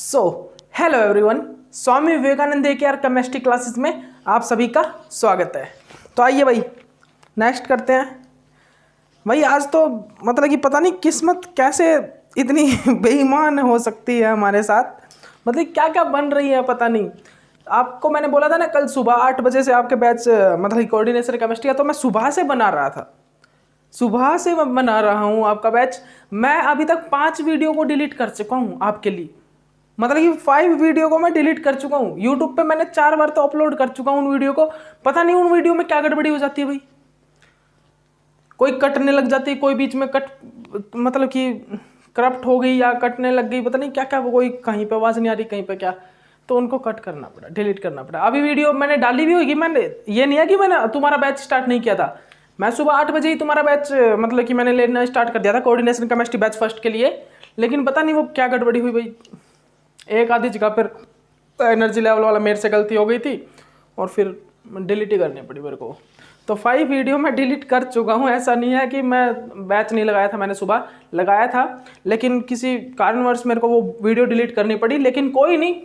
So hello everyone, Swami Vivekananda care chemistry classes में आप सभी का स्वागत है। तो आइए भाई नेक्स्ट करते हैं। भाई आज तो मतलब कि पता नहीं किस्मत कैसे इतनी बेईमान हो सकती है हमारे साथ, मतलब क्या क्या बन रही है पता नहीं। आपको मैंने बोला था ना कल सुबह 8 बजे से आपके बैच मतलब कोऑर्डिनेशन केमिस्ट्री का, तो मैं सुबह से बना रहा था, सुबह से मैं बना रहा हूँ आपका बैच। मैं अभी तक 5 वीडियो को डिलीट कर चुका हूँ आपके लिए, मतलब कि 5 वीडियो को मैं डिलीट कर चुका हूँ। यूट्यूब पे मैंने 4 बार तो अपलोड कर चुका हूँ उन वीडियो को। पता नहीं उन वीडियो में क्या गड़बड़ी हो जाती है भाई, कोई कटने लग जाती है, कोई बीच में कट मतलब कि करप्ट हो गई या कटने लग गई, पता नहीं क्या क्या, कोई कहीं पे आवाज़ नहीं आ रही कहीं पे क्या, तो उनको कट करना पड़ा, डिलीट करना पड़ा। अभी वीडियो मैंने डाली भी होगी, मैंने ये नहीं है कि मैंने तुम्हारा बैच स्टार्ट नहीं किया था। मैं सुबह 8 बजे ही तुम्हारा बैच मतलब कि मैंने लेना स्टार्ट कर दिया था कोऑर्डिनेशन केमिस्ट्री बैच फर्स्ट के लिए, लेकिन पता नहीं वो क्या गड़बड़ी हुई भाई। एक आधी जगह पर एनर्जी लेवल वाला मेरे से गलती हो गई थी और फिर डिलीट ही करनी पड़ी मेरे को। तो 5 वीडियो मैं डिलीट कर चुका हूँ। ऐसा नहीं है कि मैं बैच नहीं लगाया था, मैंने सुबह लगाया था, लेकिन किसी कारणवश मेरे को वो वीडियो डिलीट करनी पड़ी। लेकिन कोई नहीं,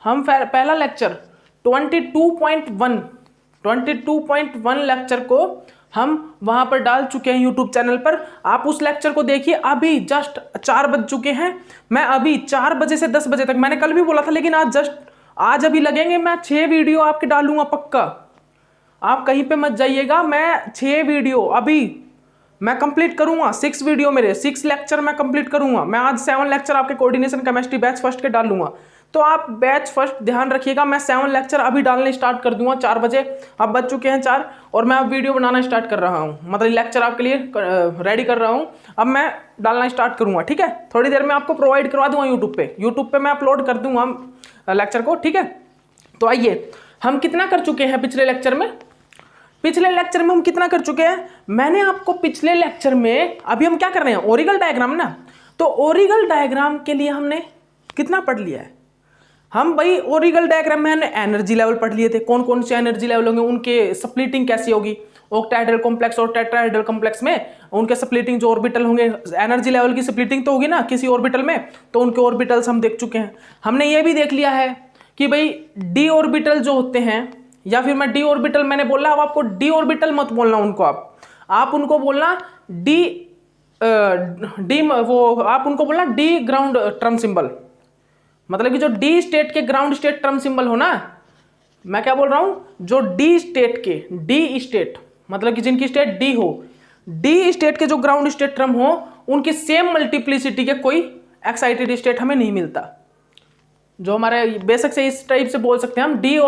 हम पहला लेक्चर 22.1 लेक्चर को हम वहाँ पर डाल चुके हैं यूट्यूब चैनल पर। आप उस लेक्चर को देखिए। अभी जस्ट 4 बज चुके हैं, मैं अभी 4 बजे से 10 बजे तक, मैंने कल भी बोला था, लेकिन आज अभी लगेंगे, मैं 6 वीडियो आपके डालूंगा पक्का। आप कहीं पे मत जाइएगा, मैं 6 वीडियो अभी मैं कंप्लीट करूंगा। 6 वीडियो मेरे 6 लेक्चर मैं कंप्लीट करूंगा। मैं आज 7 लेक्चर आपके कोऑर्डिनेशन केमिस्ट्री बैच फर्स्ट के डालूंगा। तो आप बैच फर्स्ट ध्यान रखिएगा, मैं 7 लेक्चर अभी डालने स्टार्ट कर दूंगा 4 बजे। अब बज चुके हैं 4 और मैं अब वीडियो बनाना स्टार्ट कर रहा हूँ, मतलब लेक्चर आपके लिए रेडी कर रहा हूँ। अब मैं डालना स्टार्ट करूँगा, ठीक है। थोड़ी देर में आपको प्रोवाइड करवा दूंगा यूट्यूब पे मैं अपलोड कर दूंगा लेक्चर को, ठीक है। तो आइए, हम कितना कर चुके हैं पिछले लेक्चर में हम कितना कर चुके हैं। मैंने आपको पिछले लेक्चर में, अभी हम क्या कर रहे हैं, ओरिगल डायग्राम ना, तो ओरिगल डायग्राम के लिए हमने कितना पढ़ लिया है। हम भाई ओरिगल डायग्राम में हमने एनर्जी लेवल पढ़ लिए थे, कौन कौन से एनर्जी लेवल होंगे, उनके स्प्लिटिंग कैसी होगी, ऑक्टाहेड्रल कॉम्प्लेक्स और टेट्राहेड्रल कॉम्प्लेक्स में उनके स्प्लिटिंग जो ऑर्बिटल होंगे, एनर्जी लेवल की स्प्लिटिंग तो होगी ना किसी ऑर्बिटल में, तो उनके ऑर्बिटल्स हम देख चुके हैं। हमने ये भी देख लिया है कि भाई डी ऑर्बिटल जो होते हैं, या फिर मैं डी ऑर्बिटल मैंने बोला, अब आपको डी ऑर्बिटल मत बोलना उनको, आप उनको बोलना आप उनको बोलना डी ग्राउंड टर्म सिंबल, मतलब कि जो डी स्टेट के ग्राउंड स्टेट टर्म सिंबल हो ना। मैं क्या बोल रहा हूं, जो डी स्टेट के, डी स्टेट मतलब कि जिनकी स्टेट डी हो, डी स्टेट के जो ग्राउंड स्टेट टर्म हो, उनकी सेम मल्टीप्लिसिटी के कोई एक्साइटेड स्टेट हमें नहीं मिलता। जो हमारे बेसिक से इस टाइप से बोल सकते हैं हम, डी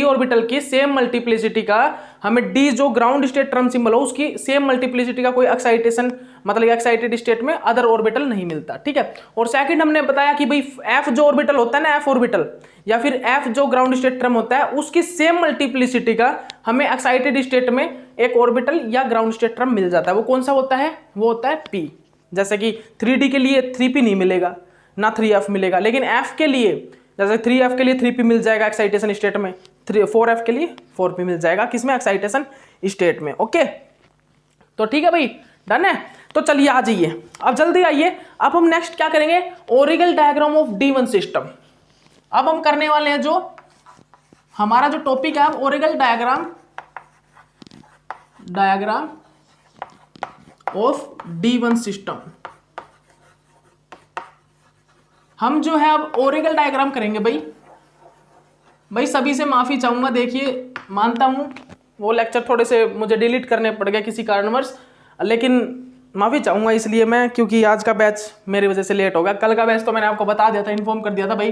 ऑर्बिटल की सेम मल्टीप्लिसिटी का हमें, डी जो ग्राउंड स्टेट टर्म सिंबल हो उसकी सेम मल्टीप्लिसिटी का कोई एक्साइटेशन मतलब एक्साइटेड स्टेट में अदर ऑर्बिटल नहीं मिलता, ठीक है। और सेकंड हमने बताया कि भाई एफ जो ऑर्बिटल होता है ना, एफ ऑर्बिटल या फिर एफ जो ग्राउंड स्टेट टर्म होता है, उसकी सेम मल्टीप्लिसिटी का हमें एक्साइटेड स्टेट में एक ऑर्बिटल या ग्राउंड स्टेट टर्म मिल जाता है। वो कौन सा होता है, वो होता है पी। जैसे कि 3D के लिए 3p नहीं मिलेगा ना 3f मिलेगा, लेकिन f के लिए, जैसे 3f के लिए 3p मिल जाएगा एक्साइटेशन स्टेट में, 4f के लिए 4p मिल जाएगा किसमें, एक्साइटेशन स्टेट में। ओके, तो ठीक है भाई, डन है। तो चलिए आ जाइए, अब जल्दी आइए। अब हम नेक्स्ट क्या करेंगे, ओरिगल डायग्राम ऑफ D1 सिस्टम। अब हम करने वाले हैं, जो हमारा जो टॉपिक है Orgel diagram of D1 system. हम जो है अब ओरिगल डायग्राम करेंगे भाई सभी से माफ़ी चाहूँगा। देखिए, मानता हूँ वो लेक्चर थोड़े से मुझे डिलीट करने पड़ गए किसी कारणवश, लेकिन माफ़ी चाहूँगा इसलिए मैं, क्योंकि आज का बैच मेरी वजह से लेट हो गया। कल का बैच तो मैंने आपको बता दिया था, इन्फॉर्म कर दिया था भाई,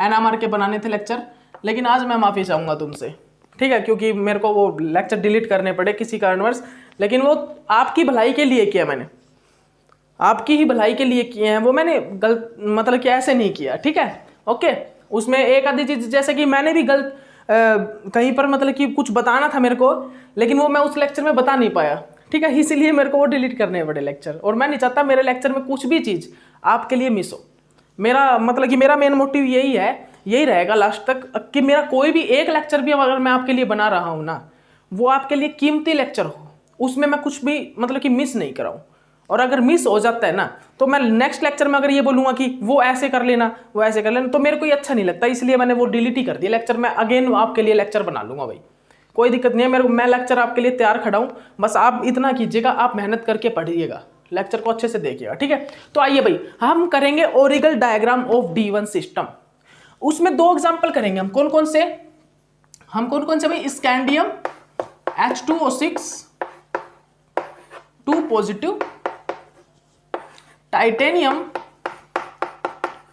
NMR के बनाने थे लेक्चर, लेकिन आज मैं माफ़ी चाहूँगा तुमसे, ठीक है, क्योंकि मेरे को वो लेक्चर डिलीट करने पड़े किसी कारणवश। लेकिन वो आपकी भलाई के लिए किया मैंने, आपकी ही भलाई के लिए किए हैं वो, मैंने गलत मतलब कि ऐसे नहीं किया, ठीक है। ओके, उसमें एक आधी चीज़ जैसे कि मैंने भी गलत कहीं पर मतलब कि कुछ बताना था मेरे को, लेकिन वो मैं उस लेक्चर में बता नहीं पाया, ठीक है, इसीलिए मेरे को वो डिलीट करने पड़े लेक्चर। और मैं नहीं चाहता मेरे लेक्चर में कुछ भी चीज़ आपके लिए मिस हो। मेरा मतलब कि मेरा मेन मोटिव यही रहेगा लास्ट तक, कि मेरा कोई भी एक लेक्चर भी अगर मैं आपके लिए बना रहा हूँ ना, वो आपके लिए कीमती लेक्चर हो, उसमें मैं कुछ भी मतलब कि मिस नहीं कराऊँ। और अगर मिस हो जाता है ना तो मैं नेक्स्ट लेक्चर में अगर ये बोलूंगा कि वो ऐसे कर लेना वो ऐसे कर लेना तो मेरे को ये अच्छा नहीं लगता, इसलिए मैंने वो डिलीट ही कर दिया लेक्चर। मैं अगेन आपके लिए लेक्चर बना लूंगा भाई, कोई दिक्कत नहीं है, मैं लेक्चर आपके लिए तैयार खड़ा हूं। बस आप इतना कीजिएगा, आप मेहनत करके पढ़िएगा, लेक्चर को अच्छे से देखिएगा, ठीक है। तो आइए भाई हम करेंगे ओरिगल डायग्राम ऑफ D1 सिस्टम। उसमें 2 एग्जांपल करेंगे हम। कौन कौन से भाई? Scandium H2O6 2 positive, titanium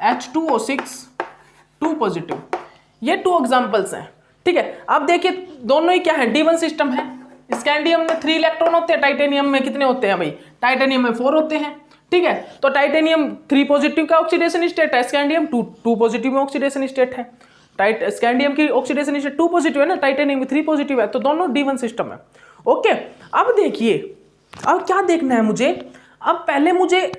H2O6 2 positive. ये 2 एग्जांपल्स हैं, ठीक है। अब देखिए दोनों ही क्या है, D1 सिस्टम है। स्कैंडियम में 3 इलेक्ट्रॉन होते हैं, टाइटेनियम में कितने होते हैं भाई? टाइटेनियम में 4 होते हैं, ठीक है। तो टाइटेनियम 3 पॉजिटिव का ऑक्सीडेशन स्टेट है, स्कैंडियम 2 पॉजिटिव में ऑक्सीडेशन स्टेट है। स्कैंडियम की ऑक्सीडेशन स्टेट 2 पॉजिटिव है ना, टाइटेनियम में 3 पॉजिटिव है, तो दोनों D1 सिस्टम है। ओके, अब देखिए अब क्या देखना है मुझे। अब पहले मुझे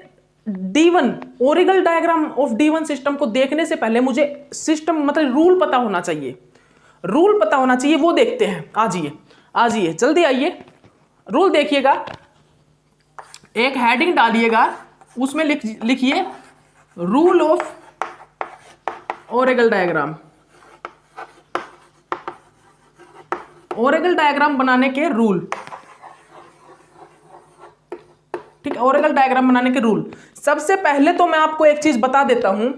D1 ओरिगल diagram of D1 system को देखने से पहले मुझे सिस्टम मतलब रूल पता होना चाहिए, रूल पता होना चाहिए, वो देखते हैं। आजिए जल्दी आइए, रूल देखिएगा। एक हेडिंग डालिएगा, उसमें लिखिए रूल ऑफ ओरिगल डायग्राम। ओरिगल डायग्राम बनाने के रूल, ठीक है। ओरिगल डायग्राम बनाने के रूल, सबसे पहले तो मैं आपको एक चीज बता देता हूं,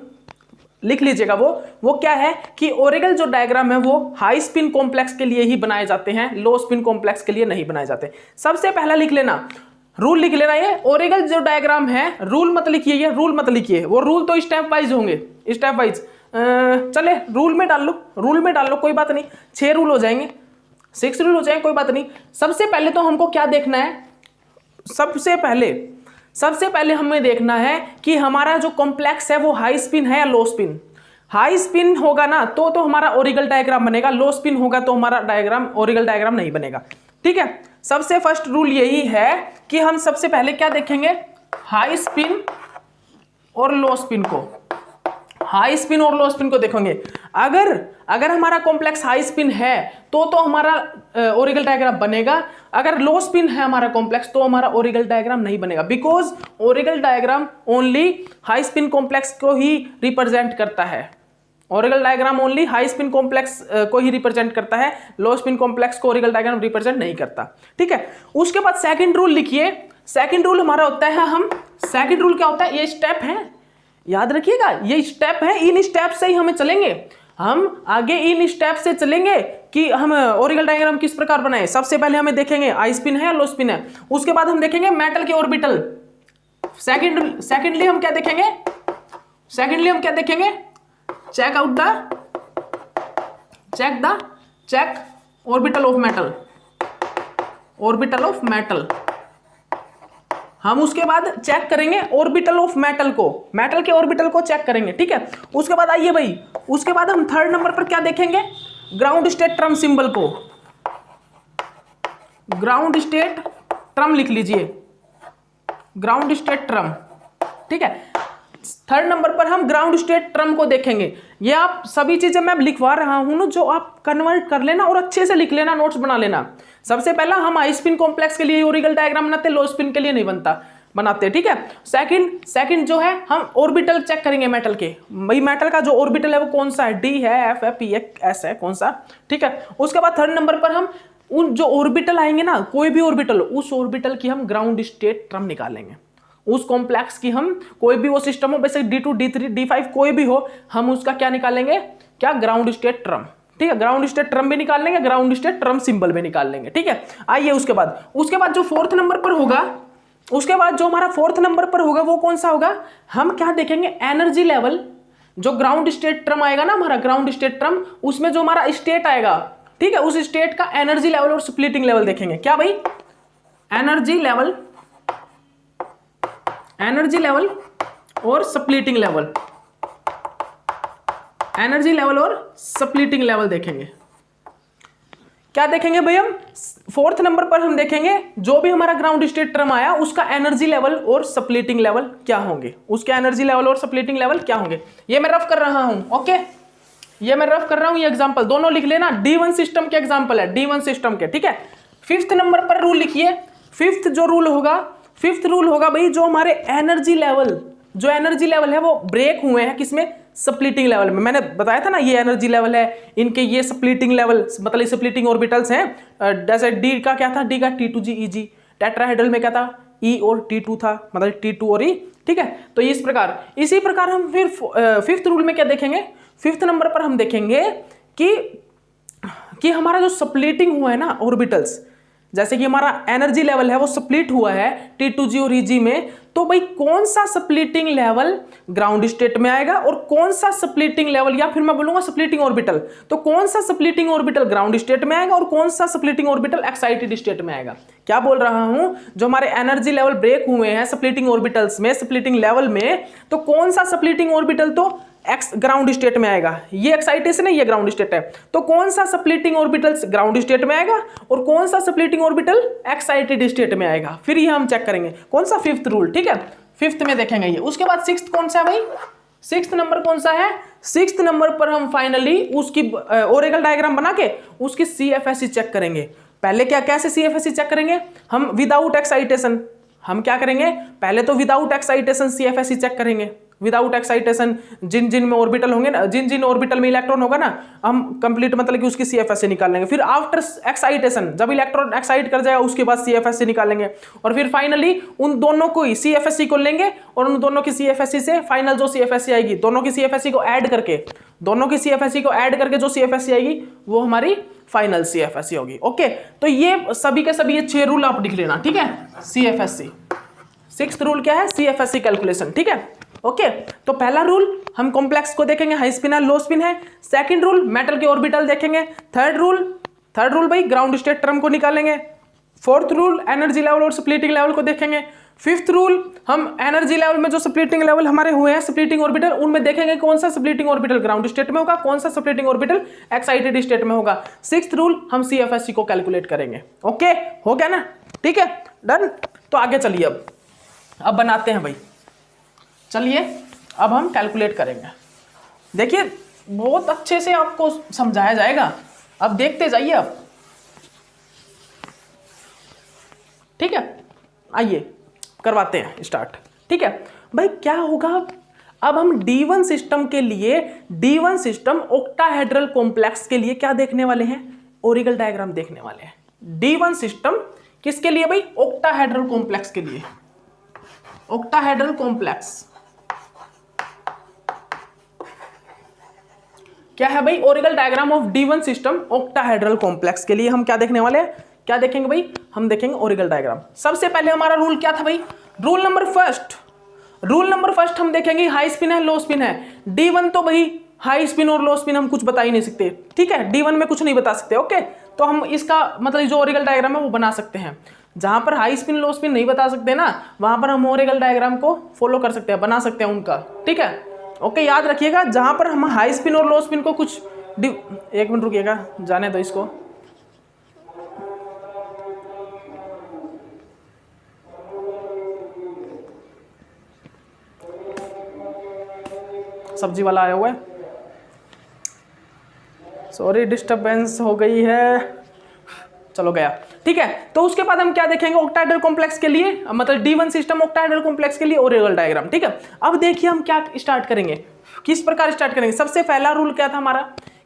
लिख लीजिएगा। वो क्या है कि ओरिगल जो डायग्राम है वो हाई स्पिन कॉम्प्लेक्स के लिए ही बनाए जाते हैं, लो स्पिन कॉम्प्लेक्स के लिए नहीं बनाए जाते। सबसे पहला लिख लेना, रूल लिख लेना। ये ओरिगल जो डायग्राम है, रूल मत लिखिए, ये रूल मत लिखिए, वो रूल तो स्टेप वाइज होंगे, स्टेप वाइज। चले रूल में डाल लो, कोई बात नहीं, 6 रूल हो जाएंगे, 6 रूल हो जाएंगे, कोई बात नहीं। सबसे पहले तो हमको क्या देखना है, सबसे पहले हमें देखना है कि हमारा जो कॉम्प्लेक्स है वो हाई स्पिन है या लो स्पिन। हाई स्पिन होगा ना तो हमारा ओरिगल डायग्राम बनेगा, लो स्पिन होगा तो हमारा डायग्राम ओरिगल डायग्राम नहीं बनेगा, ठीक है। सबसे फर्स्ट रूल यही है कि हम सबसे पहले क्या देखेंगे, हाई स्पिन और लो स्पिन को, हाई स्पिन और लो स्पिन को देखेंगे। अगर हमारा कॉम्प्लेक्स हाई स्पिन है तो हमारा ओरिगल डायग्राम बनेगा, अगर लो स्पिन है हमारा कॉम्प्लेक्स तो हमारा ओरिगल डायग्राम नहीं बनेगा, because Orgel diagram only high spin complex को ही रिप्रेजेंट करता है। Orgel diagram only high spin complex को ही रिप्रेजेंट करता है, लो स्पिन कॉम्प्लेक्स को ओरिगल डायग्राम रिप्रेजेंट नहीं करता, ठीक है। उसके बाद सेकंड रूल लिखिए। सेकंड रूल हमारा होता है, सेकंड रूल क्या होता है, ये स्टेप है, याद रखिएगा, ये स्टेप है, इन स्टेप से ही हमें चलेंगे, हम आगे इन स्टेप से चलेंगे कि हम ओरिगल डायग्राम किस प्रकार बनाए। सबसे पहले हमें देखेंगे हाई स्पिन है या लो स्पिन है, उसके बाद हम देखेंगे मेटल के ऑर्बिटल। सेकेंडली हम क्या देखेंगे, चेक ऑर्बिटल ऑफ मेटल। हम उसके बाद चेक करेंगे ऑर्बिटल ऑफ मेटल के ऑर्बिटल को चेक करेंगे, ठीक है। उसके बाद आइए भाई, उसके बाद हम थर्ड नंबर पर क्या देखेंगे, ग्राउंड स्टेट ट्रम सिंबल को। ग्राउंड स्टेट ट्रम लिख लीजिए, ग्राउंड स्टेट ट्रम, ठीक है। थर्ड नंबर पर हम ग्राउंड स्टेट ट्रम को देखेंगे। ये आप सभी चीजें मैं लिखवा रहा हूं ना, जो आप कन्वर्ट कर लेना और अच्छे से लिख लेना, नोट्स बना लेना। सबसे पहला हम हाई स्पिन कॉम्प्लेक्स के लिए ओरिगल डायग्राम बनाते, लो स्पिन के लिए नहीं बनाते, ठीक है। सेकंड जो है हम ऑर्बिटल चेक करेंगे मेटल के, भाई मेटल का जो ऑर्बिटल है वो कौन सा है, डी है, एफ है, पी है, एस है, कौन सा, ठीक है। उसके बाद थर्ड नंबर पर हम उन जो ऑर्बिटल आएंगे ना, कोई भी ऑर्बिटल, उस ऑर्बिटल की हम ग्राउंड स्टेट ट्रम निकालेंगे। उस कॉम्प्लेक्स की हम, कोई भी वो सिस्टम हो, वैसे D2 D3 D5 कोई भी हो, हम उसका क्या निकालेंगे, क्या, ग्राउंड स्टेट ट्रम, ठीक है। ग्राउंड स्टेट ट्रम भी निकाल लेंगे, ग्राउंड स्टेट ट्रम सिंबल भी निकाल लेंगे, ठीक है। आइए उसके बाद जो फोर्थ नंबर पर होगा, उसके बाद जो हमारा फोर्थ नंबर पर होगा वो कौन सा होगा, हम क्या देखेंगे, एनर्जी लेवल। जो ग्राउंड स्टेट ट्रम आएगा ना हमारा, ग्राउंड स्टेट ट्रम, उसमें जो हमारा स्टेट आएगा, ठीक है, उस स्टेट का एनर्जी लेवल और स्प्लिटिंग लेवल देखेंगे। क्या भाई, एनर्जी लेवल और स्प्लिटिंग लेवल, एनर्जी लेवल और स्प्लिटिंग लेवल देखेंगे। क्या देखेंगे भाई, हम फोर्थ नंबर पर हम देखेंगे जो भी हमारा ग्राउंड स्टेट ट्रम आया उसका एनर्जी लेवल और स्प्लिटिंग लेवल क्या होंगे, उसके एनर्जी लेवल और स्प्लिटिंग लेवल क्या होंगे। ये मैं रफ कर रहा हूं, ओके, ये मैं रफ कर रहा हूं, ये एग्जांपल दोनों लिख लेना, D1 सिस्टम के एग्जांपल है, D1 सिस्टम के, ठीक है। फिफ्थ नंबर पर रूल लिखिए। फिफ्थ जो रूल होगा फिफ्थ रूल होगा भाई जो हमारे एनर्जी लेवल है वो ब्रेक हुए हैं किसमें, स्प्लिटिंग लेवल में। मैंने बताया था ना ये एनर्जी लेवल है, इनके ये स्प्लिटिंग लेवल मतलब स्प्लिटिंग ऑर्बिटल्स हैं। जैसे डी का क्या था, डी का T2G EG, टेट्राहेड्रल में क्या था E और T2 था, मतलब T2 और E, ठीक है। तो इसी प्रकार हम फिर फिफ्थ रूल में क्या देखेंगे, फिफ्थ नंबर पर हम देखेंगे कि हमारा जो स्प्लिटिंग हुआ है ना ऑर्बिटल्स, जैसे कि हमारा एनर्जी लेवल है वो स्प्लिट हुआ है T2G और EG में, तो भाई कौन सा स्प्लिटिंग लेवल ग्राउंड स्टेट में आएगा और कौन सा स्प्लिटिंग लेवल, या फिर मैं बोलूंगा स्प्लिटिंग ऑर्बिटल, तो कौन सा स्प्लिटिंग ऑर्बिटल ग्राउंड स्टेट में आएगा और कौन सा स्प्लिटिंग ऑर्बिटल एक्साइटेड स्टेट में आएगा। क्या बोल रहा हूं, जो हमारे एनर्जी लेवल ब्रेक हुए हैं स्प्लिटिंग ऑर्बिटल्स में, स्प्लिटिंग लेवल में, तो कौन सा स्प्लिटिंग ऑर्बिटल तो एक्स ग्राउंड स्टेट में आएगा, ये एक्साइटेशन है, ये ग्राउंड स्टेट है, तो कौन सा स्प्लिटिंग ऑर्बिटल ग्राउंड स्टेट में आएगा और कौन सा स्प्लिटिंग ऑर्बिटल एक्साइटेड स्टेट में आएगा, फिर ये हम चेक करेंगे कौन सा फिफ्थ रूल, ठीक है, फिफ्थ में देखेंगे ये। उसके बाद सिक्स्थ कौन सा है भाई, सिक्स्थ नंबर कौन सा है, सिक्स्थ नंबर पर हम फाइनली उसकी ओरेगल डायग्राम बना के उसकी CFSE चेक करेंगे। पहले कैसे CFSE चेक करेंगे, हम विदाउट एक्साइटेशन, हम क्या करेंगे, पहले तो विदाउट एक्साइटेशन CFSE चेक करेंगे, विदाउट एक्साइटेशन, जिन में ऑर्बिटल होंगे ना, जिन ऑर्बिटल में इलेक्ट्रॉन होगा ना, हम कंप्लीट मतलब कि उसकी CFSE निकाल लेंगे। फिर आफ्टर एक्साइटेशन, जब इलेक्ट्रॉन एक्साइट कर जाएगा उसके बाद CFSE निकालेंगे, और फिर फाइनली उन दोनों को ही CFSE को लेंगे और उन दोनों की CFSE से फाइनल जो CFSE आएगी, दोनों की CFSE को ऐड करके जो CFSE आएगी वो हमारी फाइनल CFSE होगी। ओके, तो ये सभी के सभी ये 6 रूल आप लिख लेना, ठीक है। CFSE सिक्स्थ रूल क्या है, CFSE कैलकुलेशन, ठीक है। ओके, तो पहला रूल हम कॉम्प्लेक्स को देखेंगे, हाई स्पिन है लो स्पिन है। सेकंड रूल मेटल के ऑर्बिटल देखेंगे। थर्ड रूल भाई ग्राउंड स्टेट टर्म को निकालेंगे। फोर्थ रूल एनर्जी लेवल और स्प्लिटिंग लेवल को देखेंगे। फिफ्थ रूल हम एनर्जी लेवल में जो स्प्लिटिंग लेवल हमारे हुए हैं स्प्लिटिंग ऑर्बिटल, उनमें देखेंगे कौन सा स्प्लिटिंग ऑर्बिटल ग्राउंड स्टेट में होगा, कौन सा स्प्लिटिंग ऑर्बिटल एक्साइटेड स्टेट में होगा। सिक्स्थ रूल हम CFSE को कैलकुलेट करेंगे। ओके, हो गया ना, ठीक है, डन। तो आगे चलिए, अब बनाते हैं भाई, चलिए अब हम कैलकुलेट करेंगे। देखिए बहुत अच्छे से आपको समझाया जाएगा, अब देखते जाइए आप, ठीक है। आइए करवाते हैं स्टार्ट, ठीक है भाई। क्या होगा, अब हम D1 सिस्टम के लिए, D1 सिस्टम ऑक्टाहेड्रल कॉम्प्लेक्स के लिए क्या देखने वाले हैं, ओरिगल डायग्राम देखने वाले हैं। D1 सिस्टम किसके लिए भाई, ऑक्टाहेड्रल कॉम्प्लेक्स के लिए, ऑक्टाहेड्रल कॉम्प्लेक्स क्या है भाई, Orgel diagram of D1 system octahedral complex के लिए हम क्या देखने वाले हैं, क्या देखेंगे भाई, हम देखेंगे ओरिगल डायग्राम। सबसे पहले हमारा रूल क्या था भाई, रूल नंबर फर्स्ट हम देखेंगे हाई स्पिन है लो स्पिन है। D1 तो भाई हाई स्पिन और लो स्पिन हम कुछ बता ही नहीं सकते, ठीक है, D1 में कुछ नहीं बता सकते। ओके, तो हम इसका मतलब जो ओरिगल डायग्राम है वो बना सकते हैं। जहां पर हाई स्पिन लो स्पिन नहीं बता सकते ना, वहां पर हम ओरिगल डायग्राम को फॉलो कर सकते हैं, बना सकते हैं उनका, ठीक है। ओके, याद रखिएगा जहां पर हम हाई स्पिन और लो स्पिन को कुछ एक मिनट रुकिएगा, जाने दो इसको। सब्जी वाला आया हुआ है, सॉरी डिस्टरबेंस हो गई है, चलो गया, ठीक है। तो उसके बाद हम क्या देखेंगे ऑक्टाहेड्रल कॉम्प्लेक्स के लिए, मतलब D1 सिस्टम ऑक्टाहेड्रल कॉम्प्लेक्स के लिए ओरिगल डायग्राम, ठीक है। अब देखिए हम क्या स्टार्ट करेंगे, किस प्रकार स्टार्ट करेंगे। सबसे पहला रूल क्या था हमारा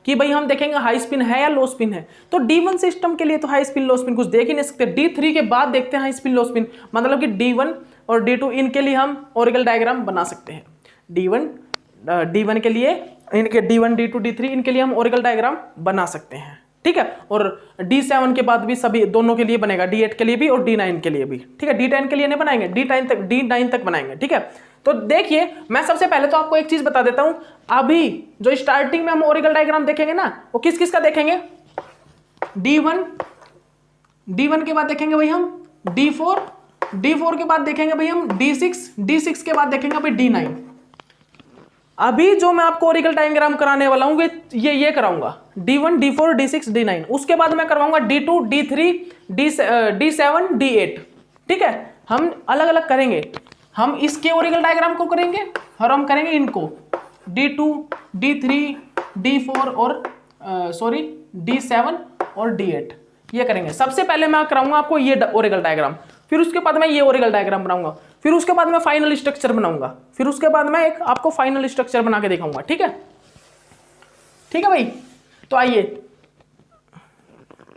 कि भाई हम देखेंगे हाई स्पिन है या लो स्पिन है। तो D1 सिस्टम के लिए तो हाई स्पिन लो स्पिन कुछ देख ही नहीं सकते, D3 के बाद देखते हैं हाई स्पिन लो स्पिन, मतलब कि D1 और D2 इनके लिए हम ओरिगल डायग्राम बना सकते हैं। D1 के लिए इनके D1 D2 D3 इनके लिए हम ओरिगल डायग्राम बना सकते हैं, ठीक है। और D7 के बाद भी सभी दोनों के लिए बनेगा, D8 के लिए भी और D9 के लिए भी, ठीक है। D10 के लिए नहीं बनाएंगे, D9 तक बनाएंगे, ठीक है। तो देखिए मैं सबसे पहले तो आपको एक चीज बता देता हूं, अभी जो स्टार्टिंग में हम ओरिगल डायग्राम देखेंगे ना वो किस किस का देखेंगे, D1 के बाद देखेंगे भाई हम D4 के बाद देखेंगे भाई हम D6 के बाद देखेंगे भाई D9। अभी जो मैं आपको ओरिगल डायग्राम कराने वाला हूं ये कराऊंगा D1 D4 D6 D9, उसके बाद मैं करवाऊंगा D2 D3 D7 D8, ठीक है। हम अलग अलग करेंगे, हम इसके ओरिगल डायग्राम को करेंगे और हम करेंगे इनको D2 D3 D4 और D7 और D8, ये करेंगे। सबसे पहले मैं कराऊंगा आपको ये ओरिगल डायग्राम। फिर उसके बाद मैं ये ओरिकल डायग्राम बनाऊंगा, फिर उसके बाद मैं फाइनल स्ट्रक्चर बनाऊंगा, फिर उसके बाद मैं एक आपको फाइनल स्ट्रक्चर बना के दिखाऊंगा। ठीक है, ठीक है भाई। तो आइए,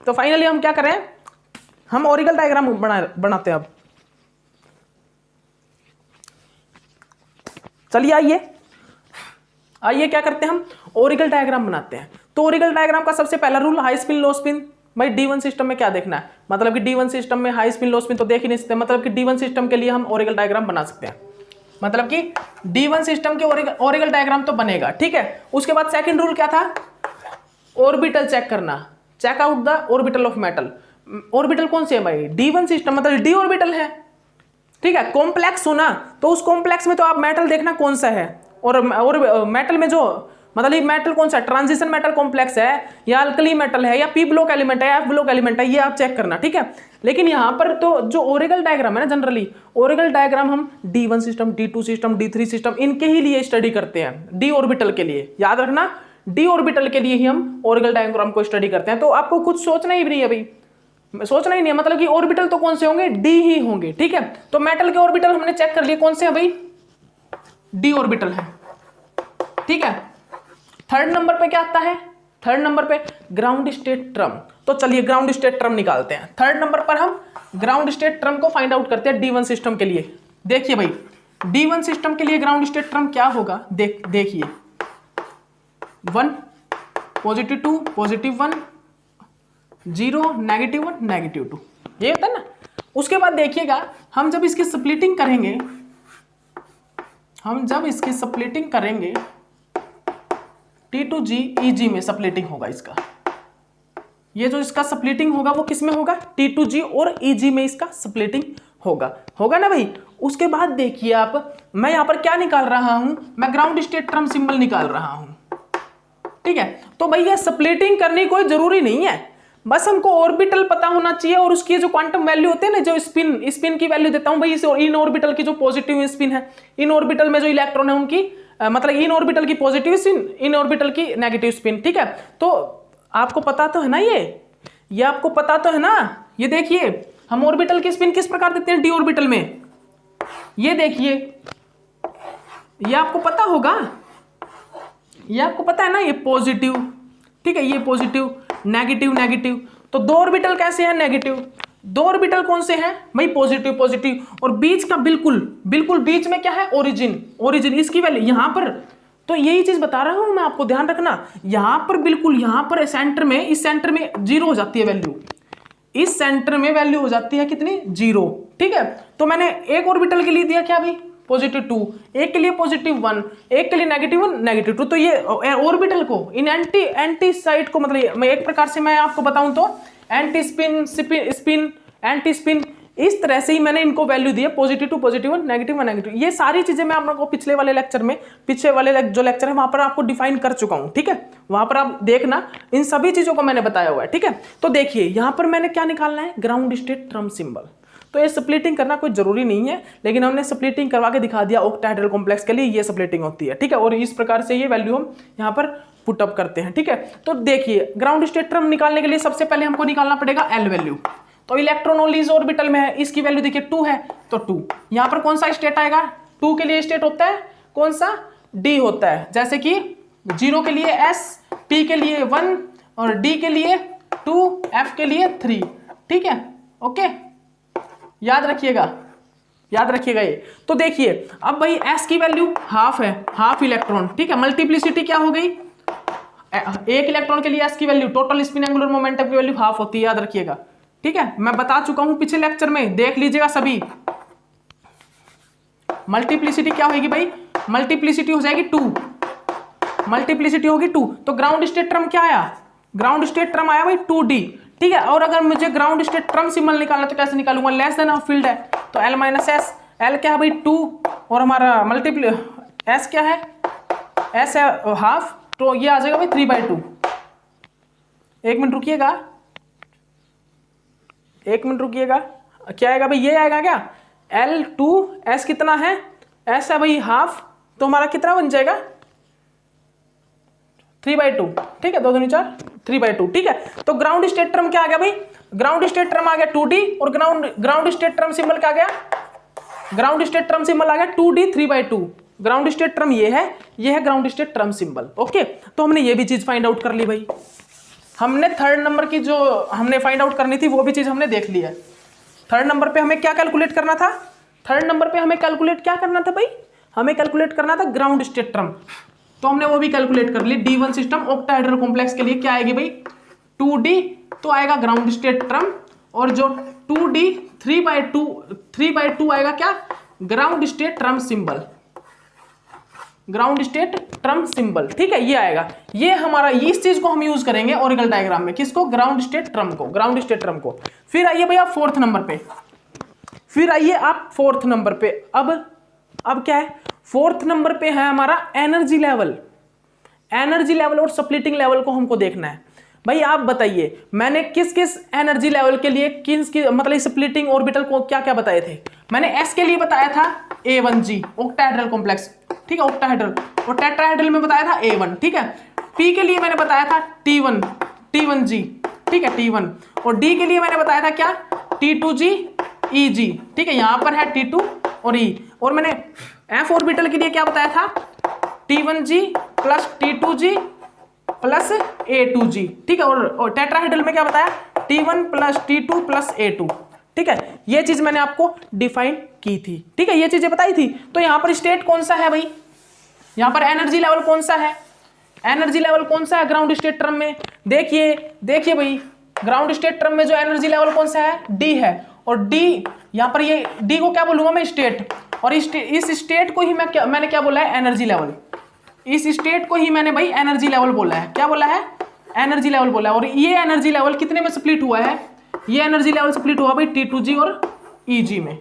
तो फाइनली हम क्या करें, हम ओरिकल डायग्राम बनाते हैं अब। चलिए आइए क्या करते हैं, हम ओरिकल डायग्राम बनाते हैं। तो ओरिकल डायग्राम का सबसे पहला रूल, हाई स्पिन लो स्पिन। भाई D1 सिस्टम में क्या देखना है, मतलब कि D1 सिस्टम में हाई स्पिन लो स्पिन तो देख ही नहीं सकते, मतलब कि D1 सिस्टम के लिए हम ओरिकल डायग्राम बना सकते हैं, मतलब कि D1 सिस्टम के ओरिकल डायग्राम तो बनेगा। ठीक है, उसके बाद सेकंड रूल क्या था, ऑर्बिटल चेक करना, check out the orbital of metal. Orbital कौन से है भाई, D1 सिस्टम मतलब D ऑर्बिटल है। ठीक है, कॉम्प्लेक्स होना तो उस कॉम्प्लेक्स में तो आप मेटल देखना कौन सा है, और मेटल में जो मतलब ये मेटल कौन सा है, ट्रांजिशन मेटल कॉम्प्लेक्स है या अल्कली मेटल है या पी ब्लॉक एलिमेंट है या एफ ब्लॉक एलिमेंट है, ये आप चेक करना। ठीक है, लेकिन यहाँ पर तो जो ओरिकल डायग्राम है ना, जनरली ओरिकल डायग्राम हम D1 system, D2 system, D3 system इनके ही लिए स्टडी करते हैं, डी ऑर्बिटल के लिए, याद रखना डी ऑर्बिटल के लिए ही हम ओरिकल डायग्राम को स्टडी करते हैं। तो आपको कुछ सोचना ही नहीं है भाई, सोचना ही नहीं है, मतलब कि ऑर्बिटल तो कौन से होंगे, डी ही होंगे। ठीक है, तो मेटल के ऑर्बिटल हमने चेक कर लिए कौन से है भाई, डी ऑर्बिटल है। ठीक है, थर्ड नंबर पे क्या आता है, थर्ड नंबर पे ग्राउंड स्टेट ट्रम। तो चलिए ग्राउंड स्टेट ट्रम निकालते हैं। थर्ड नंबर पर हम ग्राउंड स्टेट ट्रम को फाइंड आउट करते हैं D1 सिस्टम के लिए। देखिए भाई D1 सिस्टम के लिए ग्राउंड स्टेट ट्रम क्या होगा, देखिए 1 +2 +1 0 -1 -2, ये होता है ना। उसके बाद देखिएगा हम जब इसकी स्प्लिटिंग करेंगे, T2G EG में स्प्लिटिंग होगा इसका, ये जो इसका स्प्लिटिंग होगा वो किस में होगा, T2G और EG में इसका स्प्लिटिंग होगा ना भाई। उसके बाद देखिए आप, मैं यहां पर क्या निकाल रहा हूं, मैं ग्राउंड स्टेट ट्रम सिंबल निकाल रहा हूं। ठीक है, तो भैया स्प्लिटिंग करनी कोई जरूरी नहीं है, बस हमको ऑर्बिटल पता होना चाहिए और उसकी जो क्वांटम वैल्यू होते हैं ना, जो स्पिन की वैल्यू देता हूं भाई, इस इन ऑर्बिटल की जो पॉजिटिव स्पिन है, इन ऑर्बिटल में जो इलेक्ट्रॉन है उनकी मतलब इन ऑर्बिटल की पॉजिटिव स्पिन, इन ऑर्बिटल की नेगेटिव स्पिन। ठीक है, तो आपको पता तो है ना, ये आपको पता तो है ना। ये देखिए हम ऑर्बिटल की स्पिन किस प्रकार देते हैं डी ऑर्बिटल में, ये देखिए, ये आपको पता होगा, ये आपको पता है ना, ये पॉजिटिव। ठीक है, ये पॉजिटिव नेगेटिव, तो दो ऑर्बिटल कैसे हैं, नेगेटिव। दो ऑर्बिटल कौन से हैं भाई, पॉजिटिव, और बीच का बिल्कुल बीच में क्या है, ओरिजिन, इसकी वैल्यू यहां पर, तो यही चीज बता रहा हूं मैं आपको, ध्यान रखना। यहां पर बिल्कुल, यहां पर सेंटर में, इस सेंटर में 0 हो जाती है वैल्यू, इस सेंटर में वैल्यू हो जाती है कितनी, 0। ठीक है, तो मैंने एक ऑर्बिटल के लिए दिया क्या भाई, +2, एक के लिए +1, एक के लिए -1 -2। तो ये ऑर्बिटल को इन एंटी साइड को, मतलब मैं एक प्रकार से मैं आपको बताऊं तो एंटी स्पिन एंटी स्पिन, इस तरह से ही मैंने इनको वैल्यू दी है, +2 +1 -1 -2। ये सारी चीजें मैं आप लोगों को पिछले वाले लेक्चर में, जो लेक्चर है वहां पर आपको डिफाइन कर चुका हूं। ठीक है, वहां पर आप देखना, इन सभी चीजों को मैंने बताया हुआ है। ठीक है, तो देखिए यहां पर मैंने क्या निकालना है, ग्राउंड स्टेट ट्रम सिंबल। तो ये स्प्लिटिंग करना कोई जरूरी नहीं है, लेकिन हमने स्प्लिटिंग करवा के दिखा दिया, ऑक्टाहेड्रल कॉम्प्लेक्स के लिए ये स्प्लिटिंग होती है। ठीक है, और इस प्रकार से ये वैल्यू हम यहाँ पर पुट अप करते हैं। ठीक है, तो देखिए ग्राउंड स्टेट ट्रम निकालने के लिए सबसे पहले हमको निकालना पड़ेगा एल वैल्यू। तो इलेक्ट्रॉन ओनली इस ऑर्बिटल में है, इसकी वैल्यू देखिए 2 है, तो 2 यहाँ पर कौन सा स्टेट आएगा, 2 के लिए स्टेट होता है कौन सा, डी होता है। जैसे कि 0 के लिए S, P के लिए 1 और D के लिए 2, F के लिए 3। ठीक है, ओके, याद रखिएगा ये। तो देखिए अब भाई S की वैल्यू हाफ है, हाफ इलेक्ट्रॉन। ठीक है, मल्टीप्लिसिटी क्या हो गई, एक इलेक्ट्रॉन के लिए S की value, total spin angular momentum की वैल्यू हाफ होती है, याद रखिएगा। ठीक है, मैं बता चुका हूं पिछले लेक्चर में, देख लीजिएगा सभी। मल्टीप्लिसिटी क्या होगी भाई, मल्टीप्लिसिटी हो जाएगी 2, मल्टीप्लिसिटी होगी 2। तो ग्राउंड स्टेट ट्रम क्या आया, ग्राउंड स्टेट ट्रम आया भाई 2D। ठीक है, और अगर मुझे ग्राउंड स्टेट ट्रम सिंबल निकालना तो कैसे निकालूंगा, लेस देन ऑफ फील्ड है तो L - S, L क्या है भाई 2, और हमारा S क्या है, S है हाफ, तो ये आ जाएगा भाई 3/2। एक मिनट रुकिएगा, क्या आएगा भाई, ये आएगा क्या, L2, S कितना है, S है भाई हाफ, तो हमारा कितना बन जाएगा 3/2। ठीक है, 2 दूनी 4, 3/2, ठीक है। तो ग्राउंड स्टेट टर्म क्या आ गया भाई, ग्राउंड स्टेट टर्म आ गया 2D, और ग्राउंड स्टेट टर्म सिंबल क्या आ गया, ग्राउंड स्टेट टर्म सिंबल आ गया 2D 3/2। ग्राउंड स्टेट टर्म ये है ground state term symbol. Okay, तो हमने ये भी चीज फाइंड आउट कर ली भाई। हमने थर्ड नंबर की जो हमने फाइंड आउट करनी थी वो भी चीज हमने देख ली है। थर्ड नंबर पे हमें क्या कैलकुलेट करना था, थर्ड नंबर पे हमें कैलकुलेट क्या करना था भाई, हमें कैलकुलेट करना था ग्राउंड स्टेट टर्म। तो हमने वो भी कैलकुलेट कर ली। D1 सिस्टम ऑक्टाहेड्रल कॉम्प्लेक्स के लिए क्या आएगी भाई, 2D तो आएगा ग्राउंड स्टेट टर्म, और जो 2D 3/2 आएगा क्या, ground state term symbol, ground state term symbol, ठीक है, ये आएगा। ये हमारा इस चीज को हम यूज करेंगे ओरिकल डायग्राम में, किसको, ग्राउंड स्टेट टर्म को, ग्राउंड स्टेट टर्म को। फिर आइए भैया फोर्थ नंबर पे, फिर आइए आप फोर्थ नंबर पे। अब क्या है, फोर्थ नंबर पे है हमारा एनर्जी लेवल। एनर्जी लेवल और स्प्लिटिंग लेवल को हमको देखना है भाई। आप बताइए मैंने किस किस एनर्जी लेवल के लिए किस मतलब स्प्लिटिंग ऑर्बिटल को क्या क्या बताए थे। मैंने एस के लिए बताया था A1G ऑक्टाहेड्रल कॉम्प्लेक्स, ठीक है, ऑक्टाहेड्रल, और टेट्राहेड्रल में बताया था A1, ठीक है। P के लिए मैंने बताया था T1G, ठीक है, T1, और D के लिए मैंने बताया था क्या, T2G EG, ठीक है, यहां पर है T2 और E, और मैंने F ऑर्बिटल के लिए क्या बताया था, T1G plus T2G plus A2G, ठीक है, और टेट्राहेड्रल में क्या बताया, T1 plus T2 plus A2, ठीक है। ये चीज मैंने आपको डिफाइन की थी, ठीक है, ये चीजें बताई थी। तो यहां पर स्टेट कौन सा है भाई, यहां पर एनर्जी लेवल कौन सा है, एनर्जी लेवल कौन सा है ग्राउंड स्टेट टर्म में, देखिए भाई, ग्राउंड स्टेट टर्म में जो एनर्जी लेवल कौन सा है, D है, और D यहां पर, ये D को क्या बोलूंगा मैं, स्टेट, और इस स्टेट को ही मैंने क्या बोला है, एनर्जी लेवल। इस स्टेट को ही मैंने भाई एनर्जी लेवल बोला है, क्या बोला है, एनर्जी लेवल बोला है। और ये एनर्जी लेवल कितने में स्प्लिट हुआ है, ये एनर्जी लेवल स्प्लिट हुआ भाई T2G और EG में,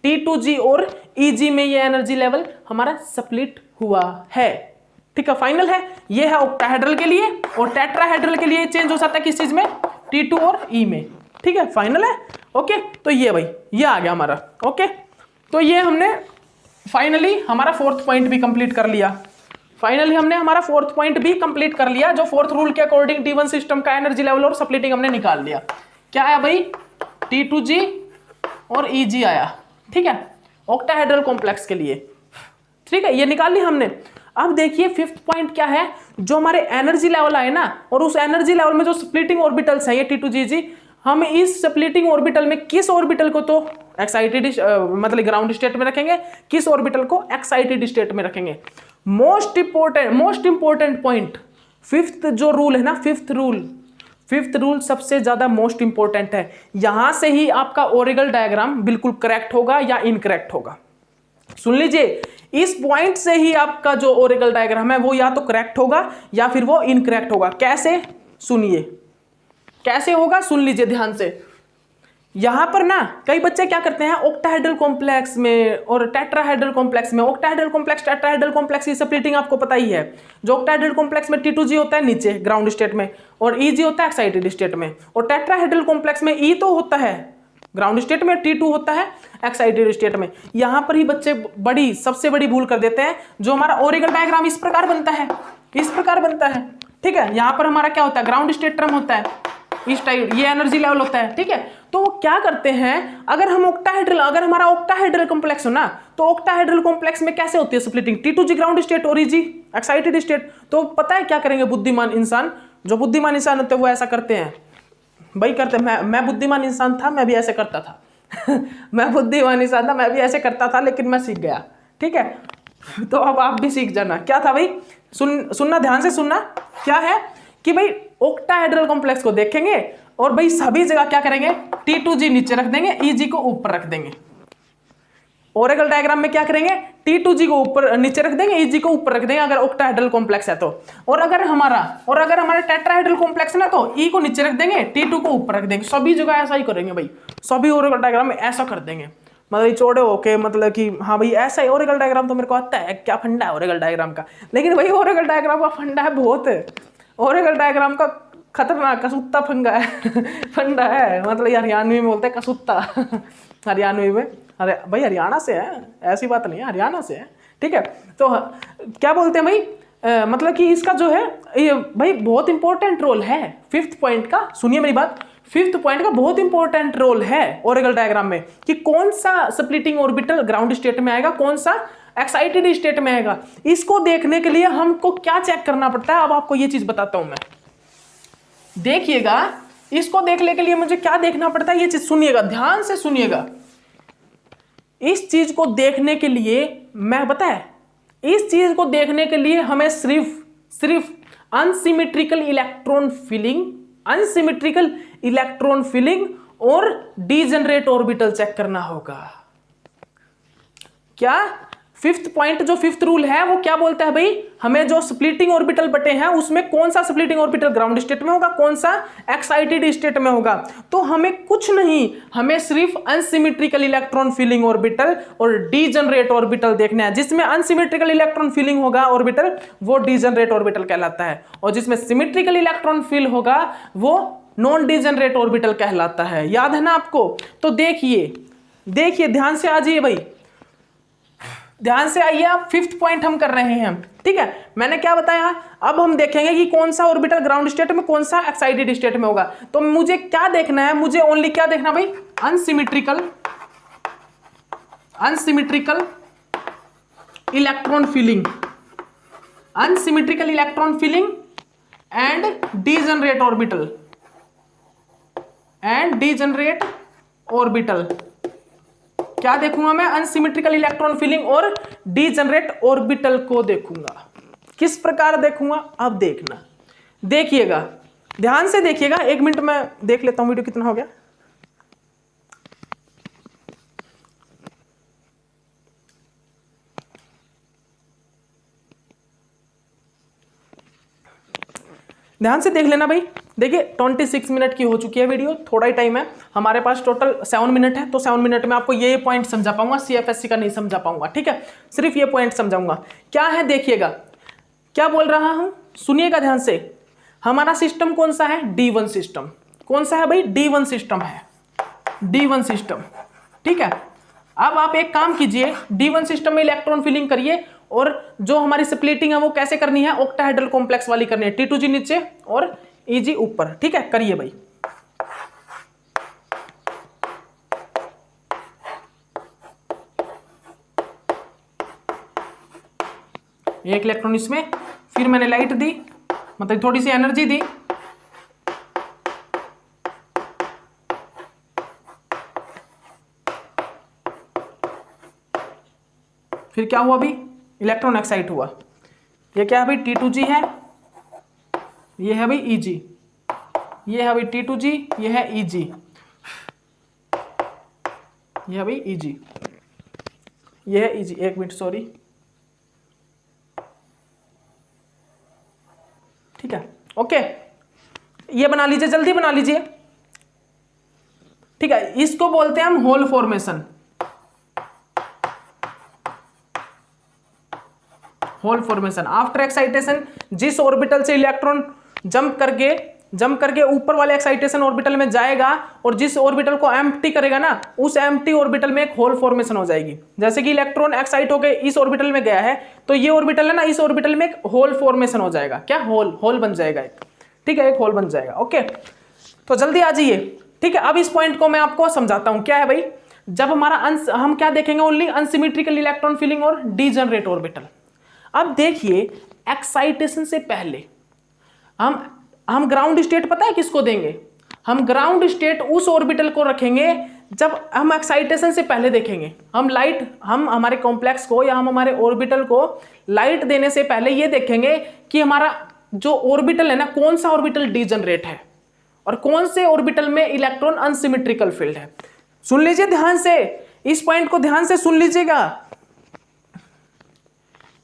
T2G और EG में ये एनर्जी लेवल हमारा स्प्लिट हुआ है, ठीक है, फाइनल है। ये है ऑक्टाहेड्रल के लिए, और टेट्राहेड्रल के लिए चेंज हो सकता है किस चीज में, T2 और E में, ठीक है, फाइनल है। ओके, तो ये भाई ये आ गया हमारा। ओके, तो ये हमने फाइनली हमारा फोर्थ पॉइंट भी कंप्लीट कर लिया। फाइनली हमने हमारा फोर्थ पॉइंट भी कंप्लीट कर लिया, जो फोर्थ रूल के अकॉर्डिंग D1 सिस्टम का एनर्जी लेवल और स्प्लिटिंग हमने निकाल लिया। क्या आया भाई, T2G और EG आया, ठीक है, ऑक्टाहेड्रल कॉम्प्लेक्स के लिए, ठीक है, ये निकाल लिया हमने। अब देखिए फिफ्थ पॉइंट क्या है, जो हमारे एनर्जी लेवल आए ना, और उस एनर्जी लेवल में जो स्प्लिटिंग ऑर्बिटल्स है ये T2G EG, हम इस स्प्लिटिंग ऑर्बिटल में किस ऑर्बिटल को तो एक्साइटेड मतलब ग्राउंड स्टेट में रखेंगे, किस ऑर्बिटल को एक्साइटेड स्टेट में रखेंगे। मोस्ट इंपॉर्टेंट पॉइंट, फिफ्थ जो रूल है ना, फिफ्थ रूल सबसे ज्यादा मोस्ट इंपॉर्टेंट है। यहां से ही आपका ओरिगल डायग्राम बिल्कुल करेक्ट होगा या इनकरेक्ट होगा। सुन लीजिए, इस पॉइंट से ही आपका जो ओरिगल डायग्राम है वो या तो करेक्ट होगा या फिर वो इनकरेक्ट होगा। कैसे, सुनिए कैसे होगा, सुन लीजिए ध्यान से। यहां पर ना कई बच्चे क्या करते हैं, ऑक्टाहेड्रल कॉम्प्लेक्स में और टेट्राहेड्रल कॉम्प्लेक्स में, ऑक्टाहेड्रल कॉम्प्लेक्स टेट्राहेड्रल कॉम्प्लेक्स की स्प्लिटिंग आपको पता ही है। जो ऑक्टाहेड्रल कॉम्प्लेक्स में T2G होता है नीचे ग्राउंड स्टेट में, और EG होता है एक्साइटेड स्टेट में, और टेट्राहेड्रल कॉम्प्लेक्स में E तो होता है ग्राउंड स्टेट में, T2 होता है एक्साइटेड स्टेट में। यहां पर ही बच्चे सबसे बड़ी भूल कर देते हैं। जो हमारा ओरिगल डायग्राम इस प्रकार बनता है, इस प्रकार बनता है, ठीक है। यहां पर हमारा क्या होता है, ग्राउंड स्टेट टर्म होता है इस टाइप, ये एनर्जी लेवल होता है, ठीक है। तो वो क्या करते हैं, अगर हमारा ऑक्टाहेड्रल कॉम्प्लेक्स हो ना, तो ऑक्टाहेड्रल कॉम्प्लेक्स में कैसे होती है स्प्लिटिंग, T2G ग्राउंड स्टेट और EG एक्साइटेड स्टेट। तो पता है क्या करेंगे बुद्धिमान इंसान, जो बुद्धिमान इंसान होते हैं वो ऐसा करते हैं भाई, करते हैं। मैं बुद्धिमान इंसान था, मैं भी ऐसे करता था मैं बुद्धिमान इंसान था, मैं भी ऐसे करता था, लेकिन मैं सीख गया, ठीक है। तो अब आप भी सीख जाना। क्या था भाई, सुनना ध्यान से सुनना। क्या है कि भाई ऑक्टाहेड्रल कॉम्प्लेक्स को देखेंगे और भाई सभी जगह क्या करेंगे, T2G नीचे रख देंगे, EG को ऊपर रख देंगे। ओरिगल डायग्राम में क्या करेंगे, T2G को ऊपर नीचे रख देंगे, EG को ऊपर रख देंगे अगर ऑक्टाहेड्रल कॉम्प्लेक्स है तो। और अगर हमारा टेट्राहेड्रल कॉम्प्लेक्स है ना, तो E को नीचे रख देंगे, T2 को ऊपर रख देंगे। सभी जगह ऐसा ही करेंगे भाई, सभी ओरिगल डायग्राम में ऐसा कर देंगे। मतलब चौड़े होके, मतलब कि हाँ भाई ऐसा ही ओरिगल डायग्राम तो मेरे को आता है, क्या फंडा है ओरिगल डायग्राम का। लेकिन भाई ओरिगल डायग्राम का फंडा है बहुत, ओरिगल डायग्राम का खतरनाक कसूत्ता फंगा है फंडा है, मतलब हरियाणवी में बोलते हैं कसूत्ता हरियाणवी में। अरे भाई हरियाणा से है, ऐसी बात नहीं है, हरियाणा से है, ठीक है। तो क्या बोलते हैं भाई, मतलब कि इसका जो है ये भाई बहुत इंपॉर्टेंट रोल है फिफ्थ पॉइंट का। सुनिए मेरी बात, फिफ्थ पॉइंट का बहुत इंपॉर्टेंट रोल है ऑरेगल डायग्राम में कि कौन सा स्प्लिटिंग ऑर्बिटल ग्राउंड स्टेट में आएगा, कौन सा एक्साइटेड स्टेट में आएगा। इसको देखने के लिए हमको क्या चेक करना पड़ता है, अब आपको ये चीज बताता हूं मैं। देखिएगा, इसको देखने के लिए मुझे क्या देखना पड़ता है, ये चीज सुनिएगा, ध्यान से सुनिएगा। इस चीज को देखने के लिए मैं बताया, इस चीज को देखने के लिए हमें सिर्फ अनसिमेट्रिकल इलेक्ट्रॉन फिलिंग और डीजनरेट ऑर्बिटल चेक करना होगा। क्या फिफ्थ पॉइंट, जो फिफ्थ रूल है वो क्या बोलता है भाई, हमें जो स्प्लिटिंग ऑर्बिटल बटे हैं उसमें कौन सा स्प्लिटिंग ऑर्बिटल ग्राउंड स्टेट में होगा, कौन सा एक्साइटेड स्टेट में होगा। तो हमें कुछ नहीं, हमें सिर्फ अनसिमेट्रिकल इलेक्ट्रॉन फिलिंग ऑर्बिटल और डीजनरेट ऑर्बिटल देखना है। जिसमें अनसिमेट्रिकल इलेक्ट्रॉन फिलिंग होगा ऑर्बिटल वो डीजनरेट ऑर्बिटल कहलाता है, और जिसमें सिमेट्रिकल इलेक्ट्रॉन फिल होगा वो नॉन डीजनरेट ऑर्बिटल कहलाता है। याद है ना आपको? तो देखिए ध्यान से आ जाइए भाई, ध्यान से आइए आप, फिफ्थ पॉइंट हम कर रहे हैं, ठीक है। मैंने क्या बताया, अब हम देखेंगे कि कौन सा ऑर्बिटल ग्राउंड स्टेट में, कौन सा एक्साइटेड स्टेट में होगा। तो मुझे क्या देखना है, मुझे ओनली क्या देखना भाई, unsymmetrical electron filling, unsymmetrical electron filling and degenerate orbital क्या देखूंगा मैं, अनसिमेट्रिकल इलेक्ट्रॉन फिलिंग और डीजनरेट ऑर्बिटल को देखूंगा। किस प्रकार देखूंगा, अब देखना, देखिएगा, ध्यान से देखिएगा। 1 मिनट में देख लेता हूं वीडियो कितना हो गया। ध्यान से देख लेना भाई। देखिए 26 मिनट की हो चुकी है वीडियो, थोड़ा ही टाइम है हमारे पास, टोटल 7 मिनट है। तो 7 मिनट में आपको ये पॉइंट समझा पाऊंगा, CFSC का नहीं समझा पाऊंगा, ठीक है, सिर्फ ये पॉइंट समझाऊंगा। क्या है देखिएगा, क्या बोल रहा हूं, सुनिएगा ध्यान से। हमारा सिस्टम कौन सा है, D1 सिस्टम। कौन सा है भाई, D1 सिस्टम है, D1 सिस्टम, ठीक है। अब आप एक काम कीजिए, D1 सिस्टम में इलेक्ट्रॉन फिलिंग करिए, और जो हमारी स्प्लिटिंग है वो कैसे करनी है, ऑक्टाहेड्रल कॉम्प्लेक्स वाली करनी है, T2G नीचे और EG ऊपर, ठीक है, करिए भाई। एक इलेक्ट्रॉन इसमें, फिर मैंने लाइट दी, मतलब थोड़ी सी एनर्जी दी, फिर क्या हुआ अभी, इलेक्ट्रॉन एक्साइट हुआ। ये क्या है भाई, T2G है, ये है भाई EG, ये है भाई T2G, ये है EG, ये है भाई EG, ये है EG। 1 मिनट सॉरी, ठीक है, ओके, ये बना लीजिए, जल्दी बना लीजिए, ठीक है। इसको बोलते हैं हम hole formation, hole formation. After excitation जिस ऑर्बिटल से इलेक्ट्रॉन जंप करके ऊपर वाले एक्साइटेशन ऑर्बिटल में जाएगा, और जिस ऑर्बिटल को एम्प्टी करेगा ना, उस एम्प्टी ऑर्बिटल में एक होल फॉर्मेशन हो जाएगी। जैसे कि इलेक्ट्रॉन एक्साइट होकर इस ऑर्बिटल में गया है, तो ये ऑर्बिटल है ना, इस ऑर्बिटल में एक होल फॉर्मेशन हो जाएगा। क्या, होल बन जाएगा एक, ठीक है, एक होल बन जाएगा, ओके। तो जल्दी आ जाइए, ठीक है। अब इस पॉइंट को मैं आपको समझाता हूं, क्या है भाई, जब हमारा हम क्या देखेंगे, ओनली अनसिमेट्रिकल इलेक्ट्रॉन फिलिंग और डीजनरेट ऑर्बिटल। अब देखिए, एक्साइटेशन से पहले हम ग्राउंड स्टेट पता है किसको देंगे, हम ग्राउंड स्टेट उस ऑर्बिटल को रखेंगे जब हम एक्साइटेशन से पहले देखेंगे। हम हमारे कॉम्प्लेक्स को या हम हमारे ऑर्बिटल को लाइट देने से पहले ये देखेंगे कि हमारा जो ऑर्बिटल है ना, कौन सा ऑर्बिटल डीजनरेट है और कौन से ऑर्बिटल में इलेक्ट्रॉन अनसिमेट्रिकल फील्ड है। सुन लीजिए ध्यान से, इस पॉइंट को ध्यान से सुन लीजिएगा,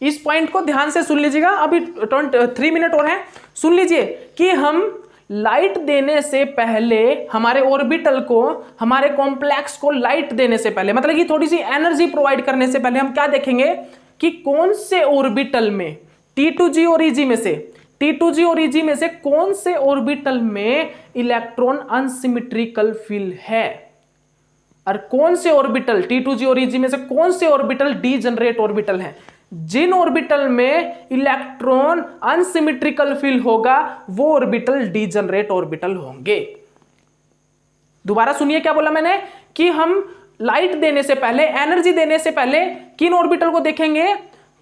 इस पॉइंट को ध्यान से सुन लीजिएगा। अभी 3 मिनट और हैं, सुन लीजिए कि हम लाइट देने से पहले हमारे ऑर्बिटल को, हमारे कॉम्प्लेक्स को लाइट देने से पहले, मतलब कि थोड़ी सी एनर्जी प्रोवाइड करने से पहले हम क्या देखेंगे कि कौन से ऑर्बिटल में, T2G और EG में से कौन से ऑर्बिटल में इलेक्ट्रॉन अनसिमेट्रिकल फील्ड है, और कौन से ऑर्बिटल T2G और EG में से कौन से ऑर्बिटल डीजनरेट ऑर्बिटल है। जिन ऑर्बिटल में इलेक्ट्रॉन अनसिमेट्रिकल फिल होगा वो ऑर्बिटल डीजनरेट ऑर्बिटल होंगे। दोबारा सुनिए क्या बोला मैंने, कि हम लाइट देने से पहले, एनर्जी देने से पहले किन ऑर्बिटल को देखेंगे,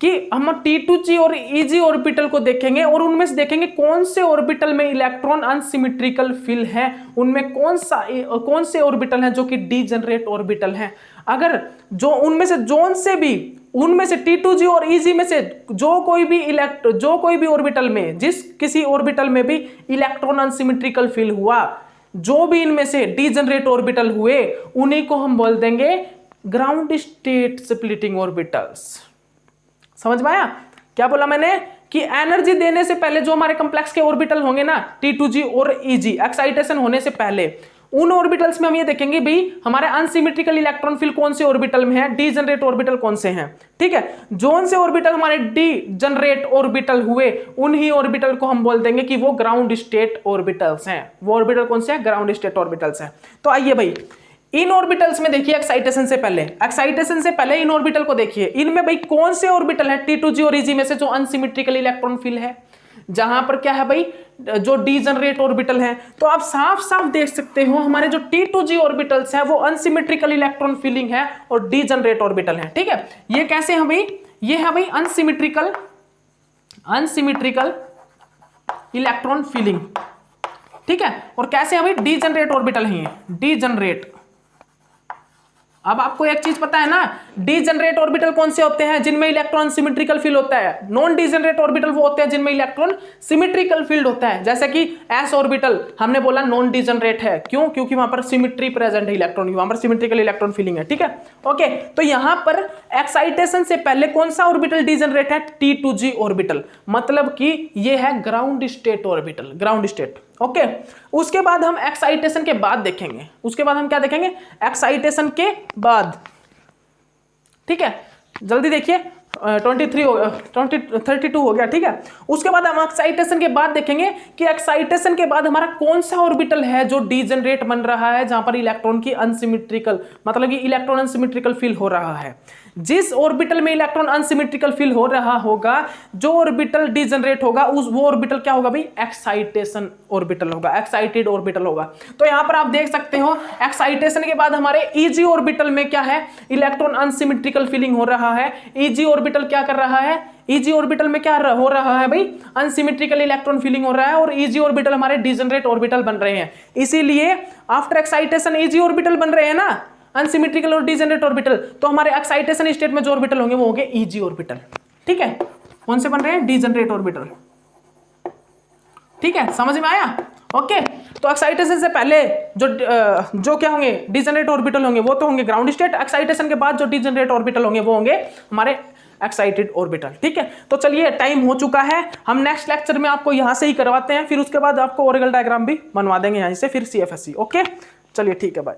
कि हम T2G और EG ऑर्बिटल को देखेंगे और उनमें से देखेंगे कौन से ऑर्बिटल में इलेक्ट्रॉन अनसिमेट्रिकल फिल है, उनमें कौन से ऑर्बिटल हैं जो कि डीजनरेट ऑर्बिटल हैं। अगर जो उनमें से T2G और EG में से जो कोई भी ऑर्बिटल में, किसी ऑर्बिटल में भी इलेक्ट्रॉन अनसिमेट्रिकल फिल हुआ, जो भी इनमें से डीजनरेट ऑर्बिटल हुए, उन्हीं को हम बोल देंगे ग्राउंड स्टेट स्प्लिटिंग ऑर्बिटल्स। समझ में आया क्या बोला मैंने, कि एनर्जी देने से पहले जो हमारे कॉम्प्लेक्स के ऑर्बिटल होंगे ना, T2G और EG, एक्साइटेशन होने से पहले उन ऑर्बिटल्स में हम ये देखेंगे भी हमारे अनसिमेट्रिकल इलेक्ट्रॉन फिल कौन से ऑर्बिटल में है, डीजनरेट ऑर्बिटल कौन से हैं। ठीक है, जोन से ऑर्बिटल हमारे डीजनरेट ऑर्बिटल हुए, उन्हीं ऑर्बिटल को हम बोल देंगे कि वो ग्राउंड स्टेट ऑर्बिटल्स हैं। वो ऑर्बिटल कौन से हैं, ग्राउंड स्टेट ऑर्बिटल्स हैं। तो आइए भाई इन ऑर्बिटल्स में देखिए, एक्साइटेशन से पहले इन ऑर्बिटल को देखिए, इनमें भाई कौन से ऑर्बिटल है T2G और EG में से जो अनसिमेट्रिकल इलेक्ट्रॉन फिल है, जहां पर क्या है भाई, जो डीजनरेट ऑर्बिटल है। तो आप साफ साफ देख सकते हो हमारे जो T2G ऑर्बिटल्स है वो अनसिमेट्रिकल इलेक्ट्रॉन फिलिंग है और डीजनरेट ऑर्बिटल है। ठीक है, ये कैसे है भाई, ये है भाई अनसिमेट्रिकल इलेक्ट्रॉन फिलिंग। ठीक है, और कैसे है भाई, डीजनरेट ऑर्बिटल है, डीजनरेट। अब आपको एक चीज पता है ना, डीजनरेट ऑर्बिटल कौन से होते हैं, जिनमें इलेक्ट्रॉन सिमेट्रिकल फील्ड होता है। नॉन डीजनरेट ऑर्बिटल वो होते हैं जिनमें इलेक्ट्रॉन सिमेट्रिकल फील्ड होता है। जैसे कि एस ऑर्बिटल हमने बोला नॉन डीजनरेट है, क्यों, क्योंकि वहां पर सिमेट्री प्रेजेंट है इलेक्ट्रॉन की, वहां पर सिमेट्रिकल इलेक्ट्रॉन फीलिंग है। ठीक है, ओके। तो यहां पर एक्साइटेशन से पहले कौन सा ऑर्बिटल डीजनरेट है, T2G ऑर्बिटल, मतलब कि ये है ground state orbital, ground state. Okay, उसके बाद हम एक्साइटेशन के बाद देखेंगे, उसके बाद हम क्या देखेंगे, एक्साइटेशन के बाद। ठीक है, जल्दी देखिए, 32 हो गया। ठीक है, उसके बाद हम एक्साइटेशन के बाद देखेंगे कि एक्साइटेशन के बाद हमारा कौन सा ऑर्बिटल है जो डीजनरेट बन रहा है, जहां पर इलेक्ट्रॉन की अनसिमेट्रिकल, मतलब कि इलेक्ट्रॉन अनसिमेट्रिकल फील हो रहा है। जिस ऑर्बिटल में इलेक्ट्रॉन अनसिमेट्रिकल फील हो रहा होगा, जो ऑर्बिटल डीजनरेट होगा, वो ऑर्बिटल क्या होगा भाई, एक्साइटेशन ऑर्बिटल होगा, एक्साइटेड ऑर्बिटल होगा। तो यहां पर आप देख सकते हो एक्साइटेशन के बाद हमारे EG ऑर्बिटल में क्या है, इलेक्ट्रॉन अनसिमेट्रिकल फीलिंग हो रहा है। EG ऑर्बिटल क्या कर रहा है, EG ऑर्बिटल में क्या हो रहा है भाई, अनसिमेट्रिकल इलेक्ट्रॉन फीलिंग हो रहा है, और EG ऑर्बिटल हमारे डीजनरेट ऑर्बिटल बन रहे हैं। इसीलिए आफ्टर एक्साइटेशन EG ऑर्बिटल बन रहे हैं ना, अनसिमेट्रिकल और डीजनरेट ऑर्बिटल। तो हमारे एक्साइटेशन स्टेट में जो ऑर्बिटल होंगे वो होंगे EG ऑर्बिटल। ठीक है, कौन से बन रहे हैं, डीजनरेट ऑर्बिटल। ठीक है, समझ में आया। ओके, तो एक्साइटेशन से पहले जो क्या होंगे, डीजनरेट ऑर्बिटल होंगे, वो तो होंगे ग्राउंड स्टेट। एक्साइटेशन के बाद जो डीजनरेट ऑर्बिटल होंगे वो होंगे हमारे एक्साइटेड ऑर्बिटल। ठीक है, तो चलिए टाइम हो चुका है, हम नेक्स्ट लेक्चर में आपको यहां से ही करवाते हैं, फिर उसके बाद आपको ऑर्गल डायग्राम भी बनवा देंगे यहीं से, फिर CFSE। ओके, चलिए ठीक है, बाय।